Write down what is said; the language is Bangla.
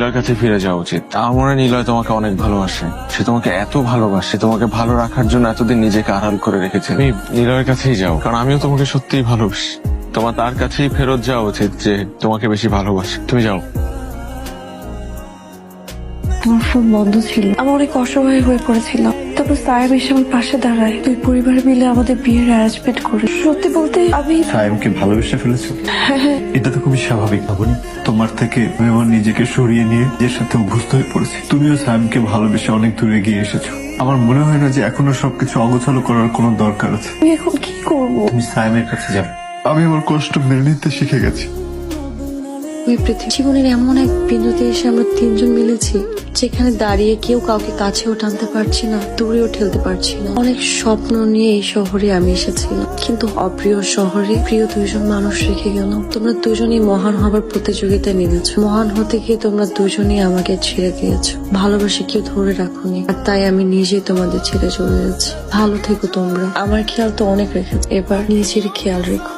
নিলয়ের কাছে ফিরে যাওয়া উচিত। আমার মনে হয় নিলয় তোমাকে অনেক ভালোবাসে। সে তোমাকে এত ভালোবাসে, তোমাকে ভালো রাখার জন্য এতদিন নিজেকে আড়াল করে রেখেছে। তুমি নিলয়ের কাছেই যাও, কারণ আমিও তোমাকে সত্যিই ভালোবাসি। তোমার তার কাছেই ফেরত যাওয়া উচিত যে তোমাকে বেশি ভালোবাসে। তুমি যাও। আমার ফোন বন্ধ ছিল, আমি অনেক অসহায় হয়ে পড়েছিলাম। তারপর সাহেব এসে আমার পাশে দাঁড়ায়, দুই পরিবার মিলে আমাদের বিয়ের অ্যারেঞ্জমেন্ট করে। সত্যি বলতে আমি সায়েমকে ভালোবেসে ফেলেছো। এটা তো খুবই স্বাভাবিক ভাবনি। তোমার থেকে আমি আমার নিজেকে সরিয়ে নিয়ে নিজের সাথে অভ্যস্ত হয়ে পড়েছি। তুমিও সায়েমকে ভালোবেসে অনেক দূরে গিয়ে এসেছো। আমার মনে হয় না যে এখনো সবকিছু অগোছালো করার কোনো দরকার আছে। আমি এখন কি করবো? তুমি সায়েমের কাছে যাবে। আমি আমার কষ্ট মেনে নিতে শিখে গেছি। ওই পৃথিবী জীবনের এমন এক বিন্দুতে এসে আমরা তিনজন মিলেছি, যেখানে দাঁড়িয়ে কেউ কাউকে কাছেও টানতে পারছি না, দূরেও ঠেলতে পারছি না। অনেক স্বপ্ন নিয়ে এই শহরে আমি এসেছিলাম, কিন্তু অপ্রিয় শহরে প্রিয় দুইজন মানুষ রেখে গেল। তোমরা দুজনেই মহান হবার প্রতিযোগিতায় নেমেছো। মহান হতে গিয়ে তোমরা দুজনেই আমাকে ছেড়ে দিয়েছো। ভালোবাসে কেউ ধরে রাখোনি, আর তাই আমি নিজেই তোমাদের ছেড়ে চলে যাচ্ছি। ভালো থেকো তোমরা। আমার খেয়াল তো অনেক রেখেছো, এবার নিজের খেয়াল রেখো।